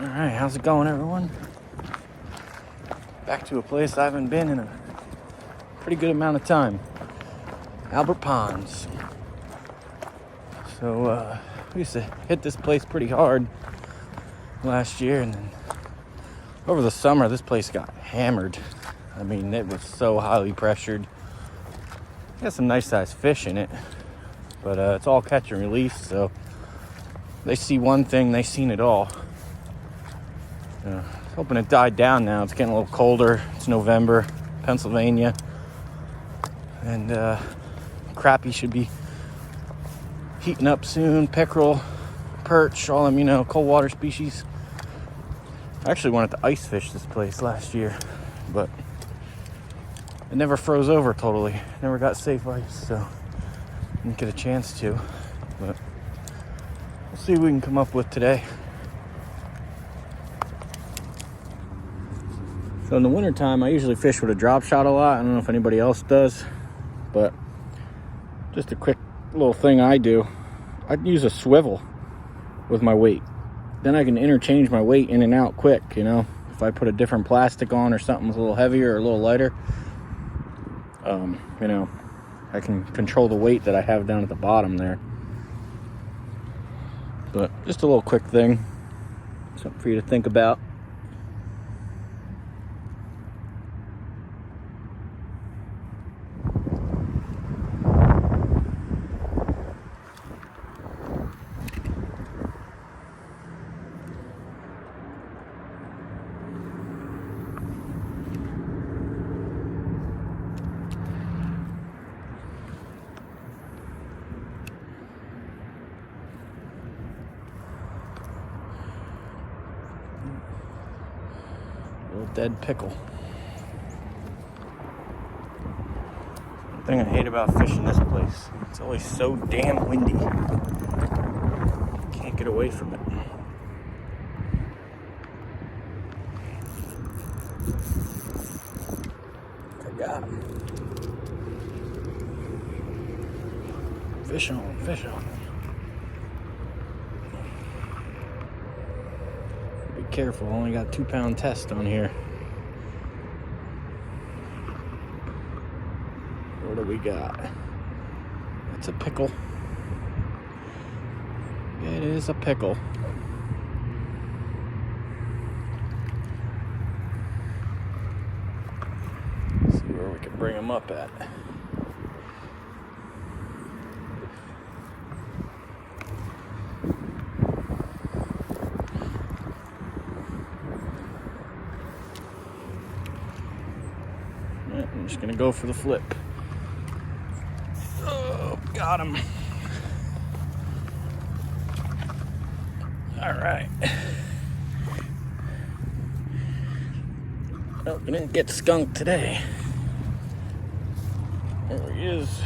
Alright, how's it going, everyone? Back to a place I haven't been in a pretty good amount of time. Albert Ponds. So, we used to hit this place pretty hard last year, and then over the summer, this place got hammered. I mean, it was so highly pressured. Got some nice sized fish in it, but it's all catch and release, so they see one thing, they seen it all. Hoping it died down now. It's getting a little colder. It's November, Pennsylvania, and crappie should be heating up soon. Pickerel, perch, all them, cold water species. I actually wanted to ice fish this place last year, but it never froze over totally. Never got safe ice, so didn't get a chance to. But we'll see what we can come up with today. So in the wintertime, I usually fish with a drop shot a lot. I don't know if anybody else does, but just a quick little thing I do. I'd use a swivel with my weight. Then I can interchange my weight in and out quick, If I put a different plastic on or something's a little heavier or a little lighter, I can control the weight that I have down at the bottom there. But just a little quick thing, something for you to think about. Little dead pickle. One thing I hate about fishing this place, it's always so damn windy. Can't get away from it. I got him. Fish on, fish on. Careful, only got 2-pound test on here. What do we got? It's a pickle. It is a pickle. Let's see where we can bring him up at. I'm just gonna go for the flip. Oh, got him. All right. Oh, we didn't get skunked today. There he is.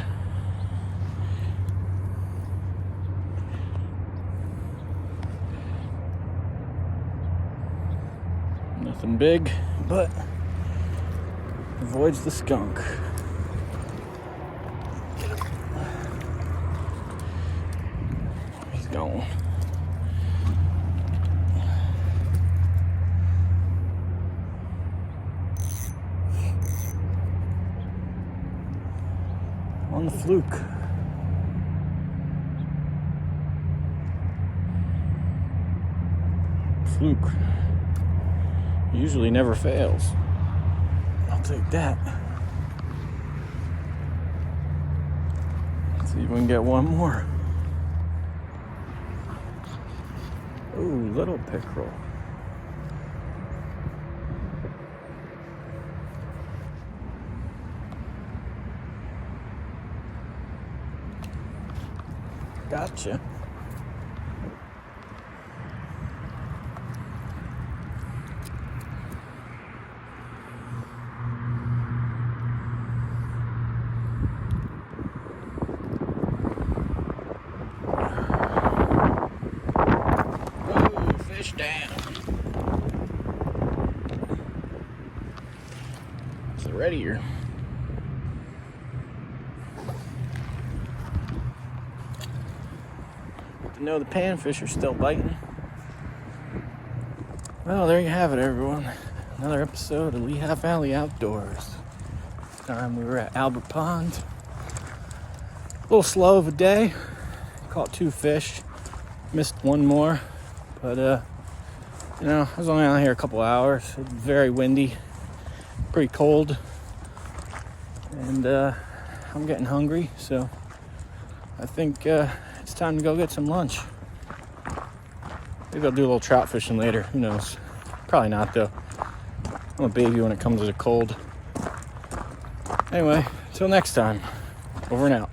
Nothing big, but avoids the skunk. He's gone. On the fluke. Fluke usually never fails. I'll take that. Let's see if we can get one more. Ooh, little pickerel. Gotcha. Down. It's readier. Good to know the panfish are still biting. Well, there you have it, everyone. Another episode of Lehigh Valley Outdoors. This time we were at Albert Pond. A little slow of a day. Caught 2 fish. Missed one more. But, I was only out here a couple hours. It was very windy. Pretty cold. And I'm getting hungry, so I think it's time to go get some lunch. Maybe I'll do a little trout fishing later. Who knows? Probably not, though. I'm a baby when it comes to the cold. Anyway, until next time. Over and out.